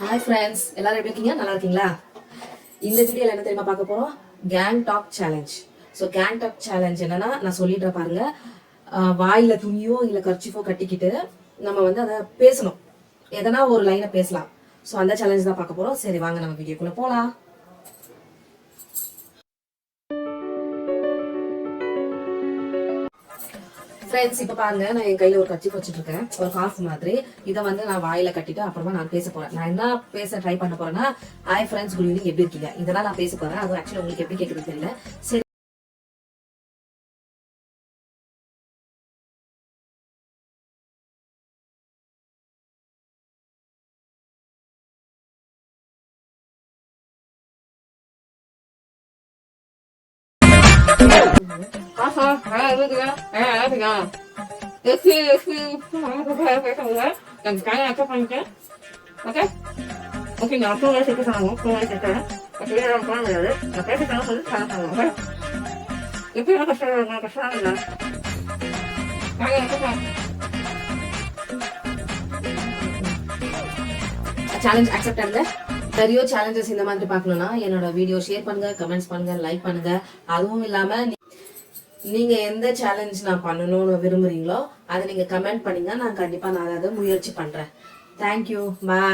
Hi friends, எல்லாரும் எப்படி இருக்கீங்க? நல்லா இருக்கீங்களா? இந்த வீடியோவில் என்ன தெரியுமா பார்க்க போகிறோம்? Gang talk challenge. So gang talk challenge என்னன்னா, நான் சொல்லிடுறேன் பாருங்க. வாயில துணியோ இல்லை கர்ச்சிஃபோ கட்டிக்கிட்டு நம்ம வந்து அதை பேசணும். எதனா ஒரு லைனை பேசலாம். ஸோ அந்த சேலஞ்ச் தான் பார்க்க போகிறோம். சரி, வாங்க நம்ம வீடியோக்குள்ளே போகலாம். ஃப்ரெண்ட்ஸ், இப்போ பாருங்க, நான் என் கையில் ஒரு கர்ச்சிஃப் வச்சுட்டு இருக்கேன், ஒரு காஃப் மாதிரி. இதை வந்து நான் வாயில கட்டிட்டு அப்புறமா நான் பேச போறேன். நான் என்ன பேச ட்ரை பண்ண போறேன்னா, ஹாய் ஃப்ரெண்ட்ஸ், குட் ஈவினிங், எப்படி இருக்கீங்க? இதெல்லாம் நான் பேச போறேன். அது ஆக்சுவலி உங்களுக்கு எப்படி கேட்குறது தெரியல. சரி, ஓகே, நான் டூ வயசு எடுத்து சொன்னாங்க. 2 வயசு எடுத்தேன். பண்ண முடியாது. நான் பேச சொல்லி சொன்னாங்க. எப்படி கஷ்டம் இல்லை. சேலஞ்ச் அக்செப்ட் ஆகுது. நிறைய சேலஞ்சஸ் இந்த மாதிரி பார்க்கணும்னா என்னோட வீடியோ ஷேர் பண்ணுங்க, கமெண்ட்ஸ் பண்ணுங்க, லைக் பண்ணுங்க. அதுவும் இல்லாம நீங்க எந்த சேலஞ்ச் நான் பண்ணணும்னு விரும்புறீங்களோ அதை நீங்க கமெண்ட் பண்ணுங்க. நான் கண்டிப்பா நான் அதை முயற்சி பண்றேன். தேங்க்யூ, பாய்.